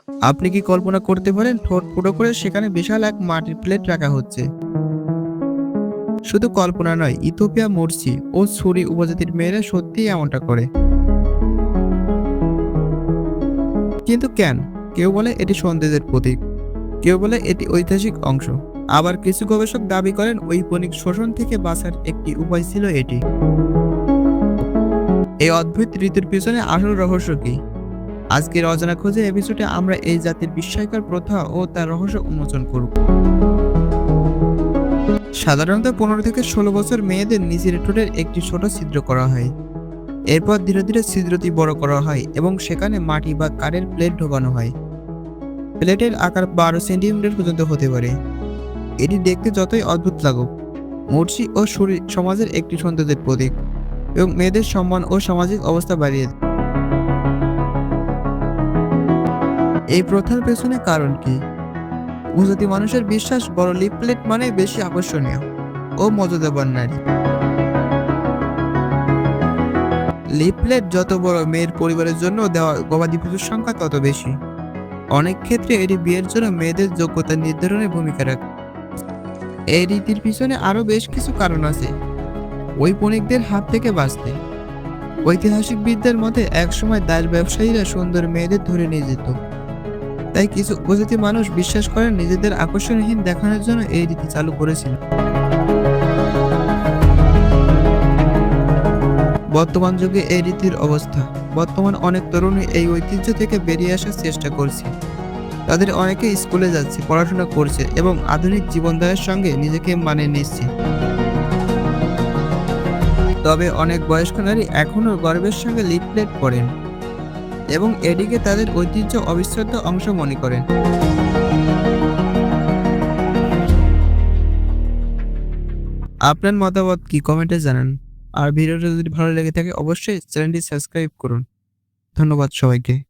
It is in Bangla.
আপনি কি কল্পনা করতে পারেন ঠোঁট ফুটো করে সেখানে বিশাল এক মাটির প্লেট রাখা হচ্ছে? শুধু কল্পনা নয়, ইথিওপিয়া, মোরসি ও সুরি উপজাতির মেয়েরা সত্যিই এমনটা করে। কিন্তু কেন? কেউ বলে এটি সৌন্দর্যের প্রতীক, কেউ বলে এটি ঐতিহাসিক অংশ। আবার কিছু গবেষক দাবি করেন ঔপনিক শোষণ থেকে বাঁচার একটি উপায় ছিল এটি। এই অদ্ভুত রীতির পিছনে আসল রহস্য কি? আজকের অজানা খোঁজে এপিসোডে আমরা এই জাতির বিস্ময়কর প্রথা ও তার রহস্য উন্মোচন করব। সাধারণত 15 থেকে 16 বছর মেয়েদের নিচের ঠোঁটের একটি ছোট ছিদ্র করা হয়। এরপর ধীরে ধীরে ছিদ্রটি বড় করা হয় এবং সেখানে মাটি বা কাঠের প্লেট ঢোকানো হয়। প্লেটের আকার 12 সেন্টিমিটার পর্যন্ত হতে পারে। এটি দেখতে যতই অদ্ভুত লাগুক, মুর্শি ও সুরি সমাজের একটি সৌন্দর্যের প্রতীক এবং মেয়েদের সম্মান ও সামাজিক অবস্থা বাড়িয়ে দেয়। এই প্রথার পেছনে কারণ কি? উপজাতি মানুষের বিশ্বাস বড় লিপ প্লেট মানে বেশি আকর্ষণীয় ও মর্যাদাবান নারী। লিপ প্লেট যত বড়, মেয়ের পরিবারের জন্য দেওয়া গবাদি পশুর সংখ্যা তত বেশি। অনেক ক্ষেত্রে এটি বিয়ের জন্য মেয়েদের যোগ্যতা নির্ধারণে ভূমিকা রাখে। এই রীতির পিছনে আরো বেশ কিছু কারণ আছে। ঔপনিকদের হাত থেকে বাঁচতে। ঐতিহাসিকবিদদের মতে একসময় দাস ব্যবসায়ীরা সুন্দর মেয়েদের ধরে নিয়ে যেত। তাই কিছু উপজাতি মানুষ বিশ্বাস করেন নিজেদের আকর্ষণহীন দেখানোর জন্য এই রীতি চালু করেছিল। বর্তমান যুগে এই রীতির অবস্থা। বর্তমান অনেক তরুণী এই ঐতিহ্য থেকে বেরিয়ে আসার চেষ্টা করছে। তাদের অনেকে স্কুলে যাচ্ছে, পড়াশোনা করছে এবং আধুনিক জীবনধারার সঙ্গে নিজেকে মানিয়ে নিচ্ছে। তবে অনেক বয়স্ক নারী এখনও গর্বের সঙ্গে লিপ প্লেট পরেন এবং এটিকে তাদের ঐতিহ্য অবিচ্ছেদ্য অংশ মনে করেন। আপনার মতামত কি, কমেন্টে জানান। আর ভিডিওটা যদি ভালো লেগে থাকে অবশ্যই চ্যানেলটি সাবস্ক্রাইব করুন। ধন্যবাদ সবাইকে।